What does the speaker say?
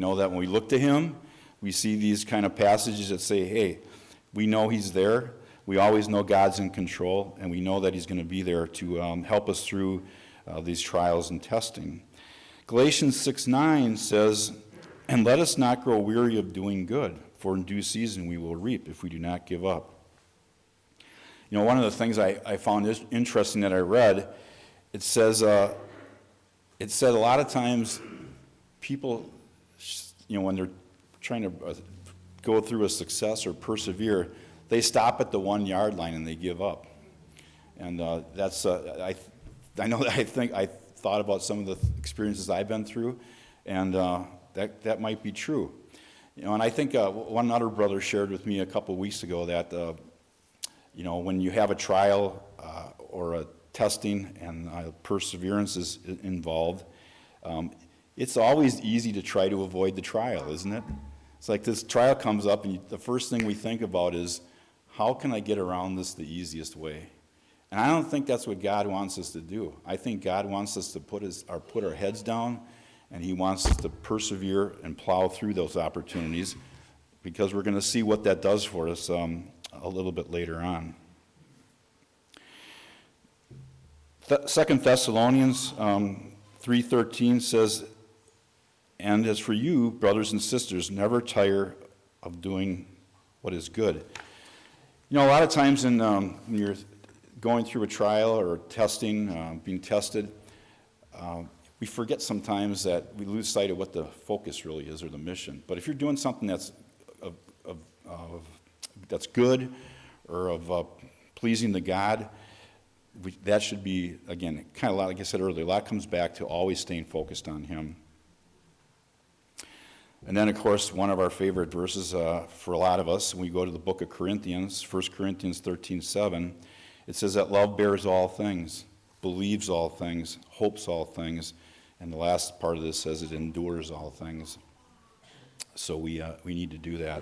know that when we look to him, we see these kind of passages that say, hey, we know he's there. We always know God's in control, and we know that he's going to be there to help us through these trials and testing. Galatians 6:9 says, and let us not grow weary of doing good, for in due season we will reap if we do not give up. You know, one of the things I found interesting that I read, it said a lot of times people, you know, when they're trying to go through a success or persevere, they stop at the 1 yard line and they give up. And that's, I know that I thought about some of the experiences I've been through, and that might be true. You know, and I think one other brother shared with me a couple weeks ago that, you know, when you have a trial or a testing and perseverance is involved, it's always easy to try to avoid the trial, isn't it? It's like this trial comes up, and the first thing we think about is, how can I get around this the easiest way? And I don't think that's what God wants us to do. I think God wants us to put our heads down, and he wants us to persevere and plow through those opportunities, because we're going to see what that does for us a little bit later on. 2 Thessalonians 3:13 says, and as for you, brothers and sisters, never tire of doing what is good. You know, a lot of times when you're going through a trial or testing, being tested, we forget sometimes that we lose sight of what the focus really is, or the mission. But if you're doing something that's that's good, or of pleasing to God, that should be, again, kind of like I said earlier, a lot comes back to always staying focused on him. And then, of course, one of our favorite verses for a lot of us, when we go to the book of Corinthians, 1 Corinthians 13:7, it says that love bears all things, believes all things, hopes all things, and the last part of this says it endures all things. So we need to do that.